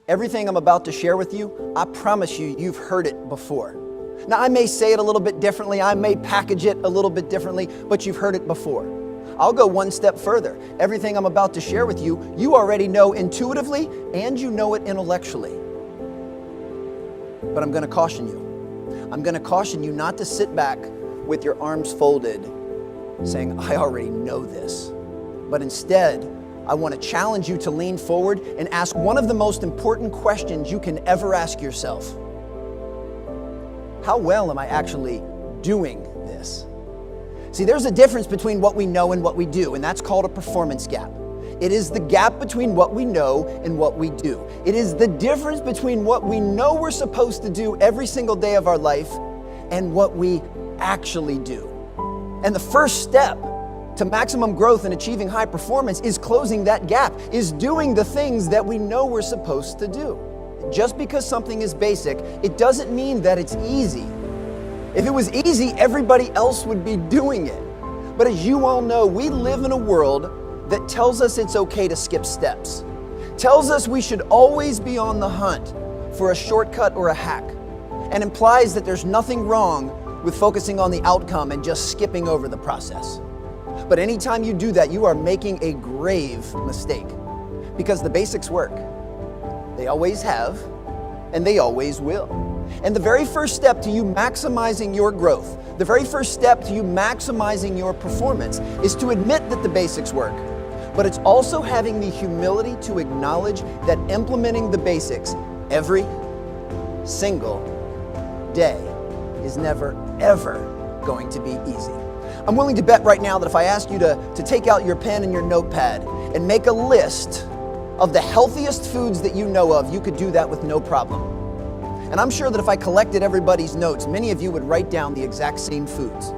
Everything I'm about to share with you, I promise you, you've heard it before. Now, I may say it a little bit differently, I may package it a little bit differently, but you've heard it before. I'll go one step further. Everything I'm about to share with you, you already know intuitively and you know it intellectually. But I'm going to caution you. I'm going to caution you not to sit back with your arms folded saying, I already know this. But instead, I want to challenge you to lean forward and ask one of the most important questions you can ever ask yourself. How well am I actually doing this? See, there's a difference between what we know and what we do, and that's called a performance gap. It is the gap between what we know and what we do. It is the difference between what we know we're supposed to do every single day of our life and what we actually do. And the first step to maximum growth and achieving high performance is closing that gap, is doing the things that we know we're supposed to do. Just because something is basic, it doesn't mean that it's easy. If it was easy, everybody else would be doing it. But as you all know, we live in a world that tells us it's okay to skip steps, tells us we should always be on the hunt for a shortcut or a hack, and implies that there's nothing wrong with focusing on the outcome and just skipping over the process. But anytime you do that, you are making a grave mistake, because the basics work. They always have, and they always will. And the very first step to you maximizing your growth, the very first step to you maximizing your performance is to admit that the basics work. But it's also having the humility to acknowledge that implementing the basics every single day is never, ever going to be easy. I'm willing to bet right now that if I asked you to take out your pen and your notepad and make a list of the healthiest foods that you know of, you could do that with no problem. And I'm sure that if I collected everybody's notes, many of you would write down the exact same foods.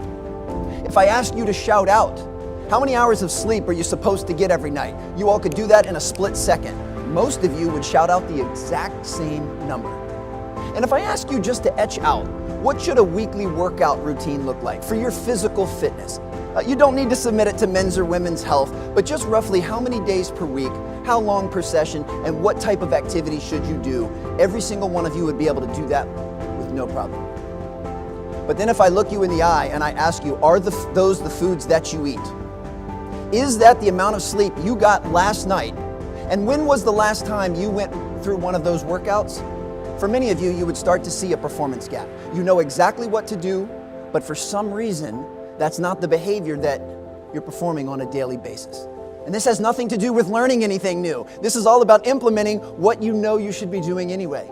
If I asked you to shout out, how many hours of sleep are you supposed to get every night? You all could do that in a split second. Most of you would shout out the exact same number. And if I ask you just to etch out, what should a weekly workout routine look like for your physical fitness? You don't need to submit it to men's or women's health, but just roughly how many days per week, how long per session, and what type of activity should you do? Every single one of you would be able to do that with no problem. But then if I look you in the eye and I ask you, are those the foods that you eat? Is that the amount of sleep you got last night? And when was the last time you went through one of those workouts? For many of you, you would start to see a performance gap. You know exactly what to do, but for some reason, that's not the behavior that you're performing on a daily basis. And this has nothing to do with learning anything new. This is all about implementing what you know you should be doing anyway.